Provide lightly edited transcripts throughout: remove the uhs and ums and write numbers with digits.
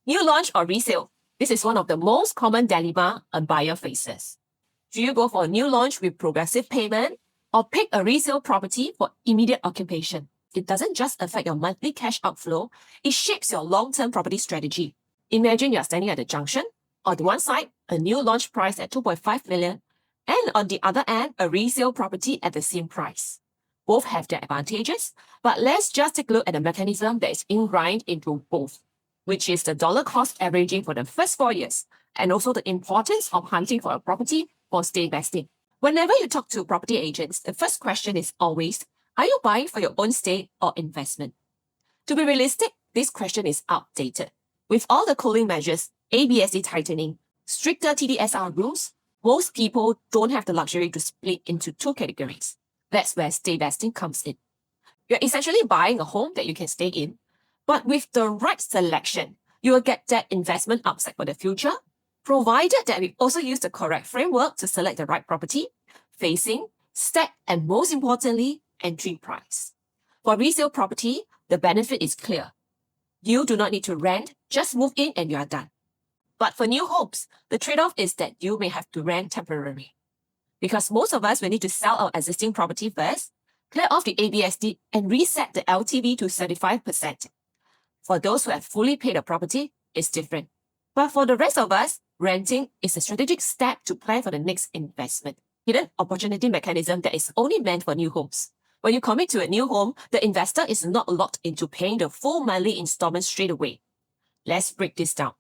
New launch or resale? This is one of the most common dilemma a buyer faces. Do you go for a new launch with progressive payment or pick a resale property for immediate occupation? It doesn't just affect your monthly cash outflow, it shapes your long-term property strategy. Imagine you're standing at the junction. On the one side, a new launch price at 2.5 million, and on the other end, a resale property at the same price. Both have their advantages, but let's just take a look at the mechanism that is ingrained into both, which is the dollar cost averaging for the first 4 years, and also the importance of hunting for a property for stay investing. Whenever you talk to property agents, the first question is always, are you buying for your own stay or investment? To be realistic, this question is outdated. With all the cooling measures, ABSD tightening, stricter TDSR rules, most people don't have the luxury to split into two categories. That's where stay investing comes in. You're essentially buying a home that you can stay in, but with the right selection, you will get that investment upside for the future, provided that we also use the correct framework to select the right property, facing, stack, and most importantly, entry price. For resale property, the benefit is clear. You do not need to rent, just move in and you are done. But for new homes, the trade-off is that you may have to rent temporarily. Because most of us will need to sell our existing property first, clear off the ABSD, and reset the LTV to 75%. For those who have fully paid a property, it's different. But for the rest of us, renting is a strategic step to plan for the next investment. Hidden opportunity mechanism that is only meant for new homes. When you commit to a new home, the investor is not locked into paying the full monthly installment straight away. Let's break this down.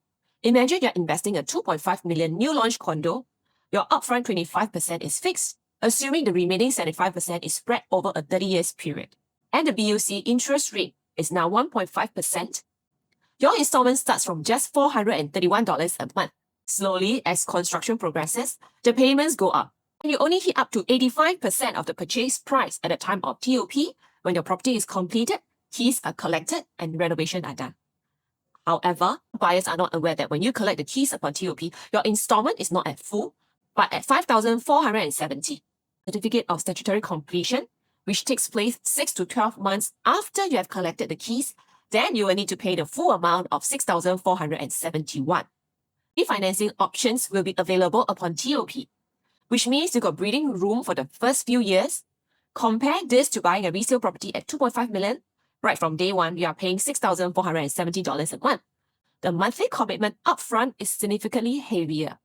Imagine you're investing a 2.5 million new launch condo. Your upfront 25% is fixed, assuming the remaining 75% is spread over a 30 years period. And the BUC interest rate is now 1.5%. Your installment starts from just $431 a month. Slowly, as construction progresses, the payments go up. And you only hit up to 85% of the purchase price at the time of TOP. When your property is completed, keys are collected and renovation are done. However, buyers are not aware that when you collect the keys upon TOP, your installment is not at full, but at $5,470. Certificate of statutory completion, which takes place 6 to 12 months after you have collected the keys, then you will need to pay the full amount of $6,471. Refinancing options will be available upon TOP, which means you got breathing room for the first few years. Compare this to buying a resale property at 2.5 million. Right from day one, you are paying $6,470 a month. The monthly commitment upfront is significantly heavier.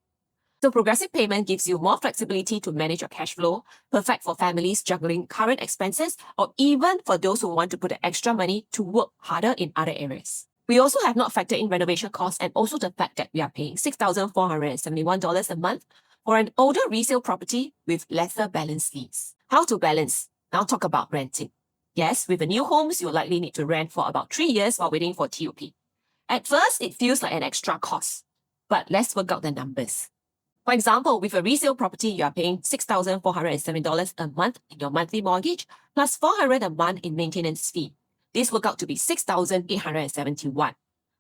So progressive payment gives you more flexibility to manage your cash flow, perfect for families juggling current expenses or even for those who want to put the extra money to work harder in other areas. We also have not factored in renovation costs and also the fact that we are paying $6,471 a month for an older resale property with lesser balance fees. How to balance? Now talk about renting. Yes, with the new homes, you'll likely need to rent for about 3 years while waiting for TOP. At first, it feels like an extra cost, but let's work out the numbers. For example, with a resale property, you are paying $6,407 a month in your monthly mortgage, plus $400 a month in maintenance fee. This works out to be $6,871.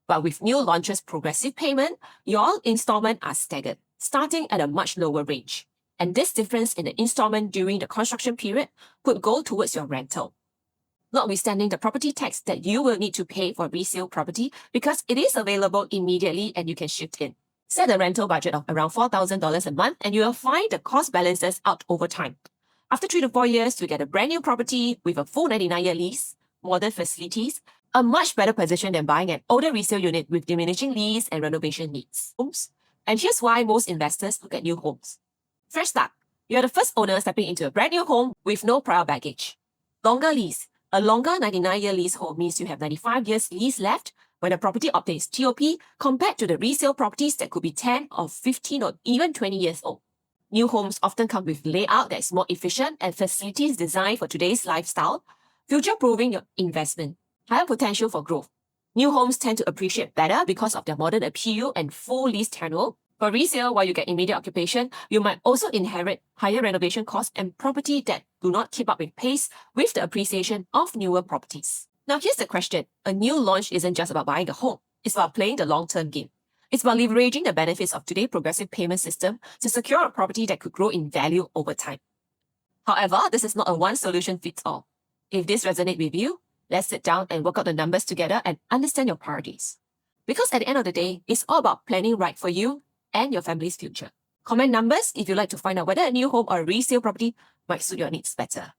But with new launches progressive payment, your installments are staggered, starting at a much lower range. And this difference in the installment during the construction period could go towards your rental. Notwithstanding the property tax that you will need to pay for resale property because it is available immediately and you can shift in. Set a rental budget of around $4,000 a month and you will find the cost balances out over time. After 3 to 4 years, you get a brand new property with a full 99-year lease, modern facilities, a much better position than buying an older resale unit with diminishing lease and renovation needs. And here's why most investors look at new homes. Fresh start. You are the first owner stepping into a brand new home with no prior baggage. Longer lease. A longer 99-year leasehold means you have 95 years lease left when the property obtains TOP compared to the resale properties that could be 10 or 15 or even 20 years old. New homes often come with layout that is more efficient and facilities designed for today's lifestyle, future-proofing your investment. Higher potential for growth. New homes tend to appreciate better because of their modern appeal and full lease tenure. For resale, while you get immediate occupation, you might also inherit higher renovation costs and property that do not keep up with pace with the appreciation of newer properties. Now here's the question. A new launch isn't just about buying a home. It's about playing the long-term game. It's about leveraging the benefits of today's progressive payment system to secure a property that could grow in value over time. However, this is not a one-solution-fits-all. If this resonates with you, let's sit down and work out the numbers together and understand your priorities. Because at the end of the day, it's all about planning right for you and your family's future. Comment numbers if you'd like to find out whether a new home or a resale property might suit your needs better.